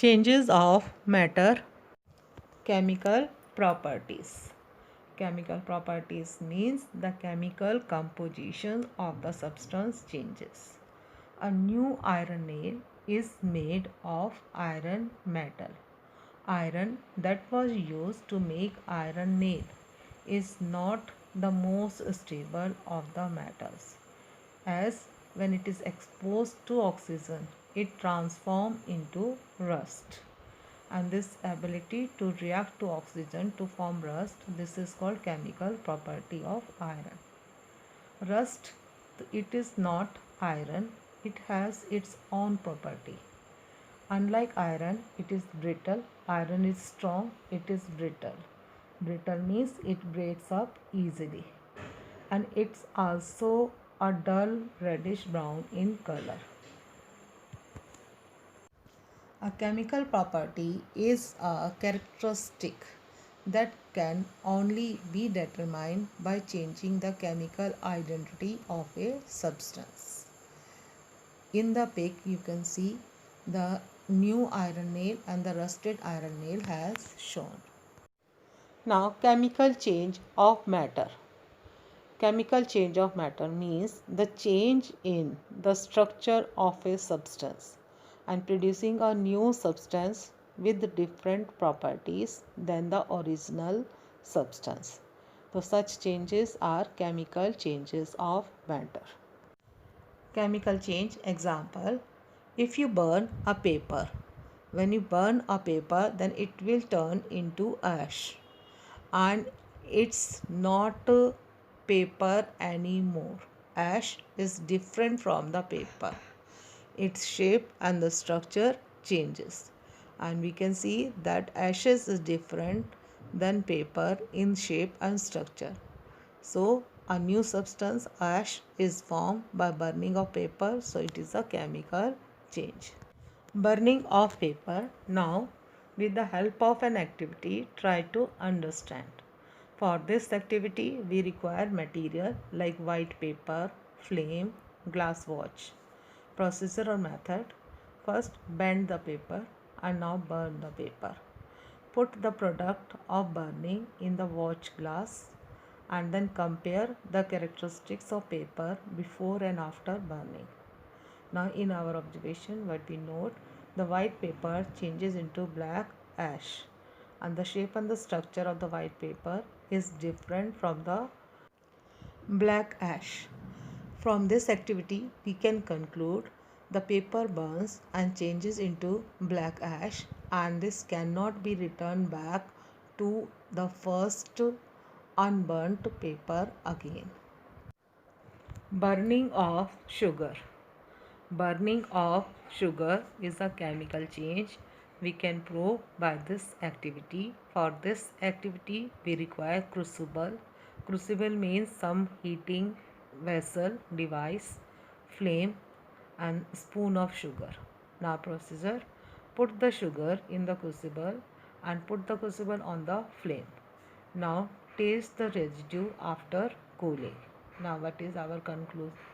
Changes of matter, chemical properties. Chemical properties means the chemical composition of the substance changes. A new iron nail is made of iron metal. Iron that was used to make iron nail is not the most stable of the metals, as when it is exposed to oxygen it transforms into rust, and this ability to react to oxygen to form rust, this is called chemical property of iron. Rust, it is not iron, it has its own property. Unlike iron, it is brittle. Iron is strong, it is brittle. Brittle means it breaks up easily, and it's also a dull reddish brown in color. A chemical property is a characteristic that can only be determined by changing the chemical identity of a substance. In the pic, you can see the new iron nail and the rusted iron nail has shown. Now, chemical change of matter. Chemical change of matter means the change in the structure of a substance and producing a new substance with different properties than the original substance. So, such changes are chemical changes of matter. Chemical change example: if you burn a paper, when you burn a paper, then it will turn into ash, and it's not paper anymore. Ash is different from the paper. Its shape and the structure changes, and we can see that ashes is different than paper in shape and structure. So a new substance ash is formed by burning of paper, so it is a chemical change. Burning of paper. Now, with the help of an activity, try to understand. For this activity, we require material like white paper, flame, glass watch. Procedure or method: first bend the paper and now burn the paper. Put the product of burning in the watch glass and then compare the characteristics of paper before and after burning. Now, in our observation, what we note, the white paper changes into black ash, and the shape and the structure of the white paper is different from the black ash. From this activity, we can conclude the paper burns and changes into black ash, and this cannot be returned back to the first unburnt paper again. Burning of sugar. Burning of sugar is a chemical change we can prove by this activity. For this activity, we require crucible. Crucible means some heating vessel device, flame, and spoon of sugar. Now, procedure: put the sugar in the crucible and put the crucible on the flame. Now, taste the residue after cooling. Now, what is our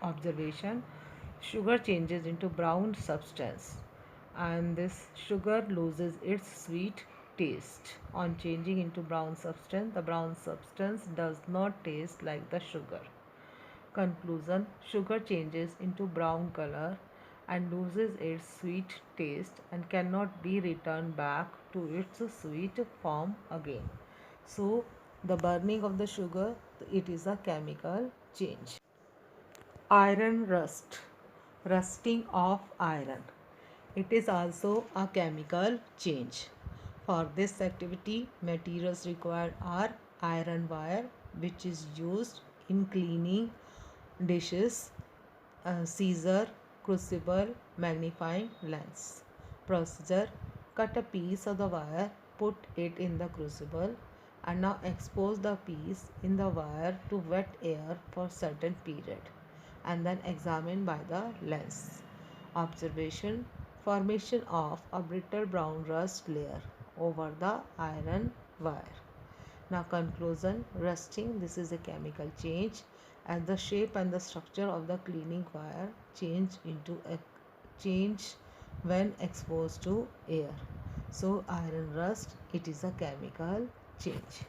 observation? Sugar changes into brown substance, and this sugar loses its sweet taste. On changing into brown substance, the brown substance does not taste like the sugar. Conclusion: sugar changes into brown color and loses its sweet taste and cannot be returned back to its sweet form again. So, the burning of the sugar, it is a chemical change. Iron rust. Rusting of iron. It is also a chemical change. For this activity, materials required are iron wire, which is used in cleaning dishes, scissor, crucible, magnifying lens. Procedure: cut a piece of the wire, put it in the crucible, and now expose the piece in the wire to wet air for certain period, and then examine by the lens. Observation: formation of a brittle brown rust layer over the iron wire. Now, conclusion: rusting, this is a chemical change, and the shape and the structure of the cleaning wire change when exposed to air. So iron rust, it is a chemical change.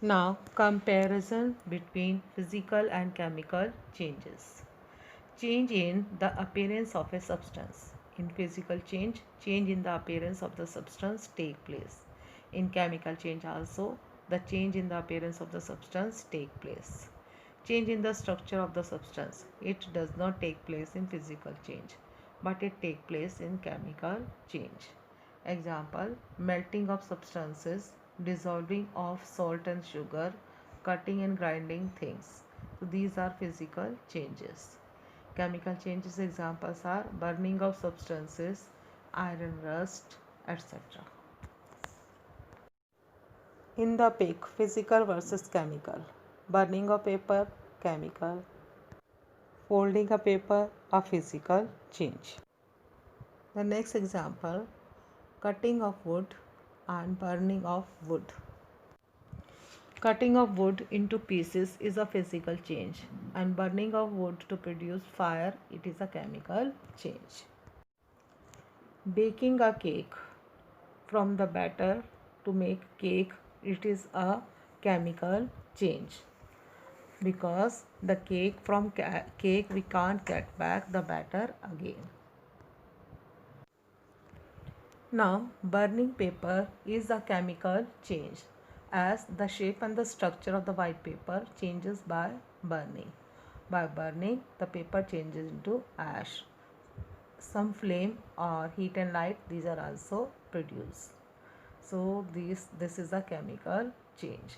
Now comparison between physical and chemical changes. Change in the appearance of a substance. In physical change, change in the appearance of the substance take place. In chemical change also, the change in the appearance of the substance take place. Change in the structure of the substance. It does not take place in physical change, but it take place in chemical change. Example, melting of substances, dissolving of salt and sugar, cutting and grinding things. So these are physical changes. Chemical changes examples are burning of substances, iron rust, etc. In the peak, physical versus chemical. Burning of paper, chemical. Folding a paper, a physical change. The next example, cutting of wood and burning of wood. Cutting of wood into pieces is a physical change, and burning of wood to produce fire, it is a chemical change. Baking a cake, from the batter to make cake, it is a chemical change, because the cake from cake we can't get back the batter again. Now burning paper is a chemical change, as the shape and the structure of the white paper changes by burning. By burning, the paper changes into ash. Some flame or heat and light, these are also produced. So this is a chemical change.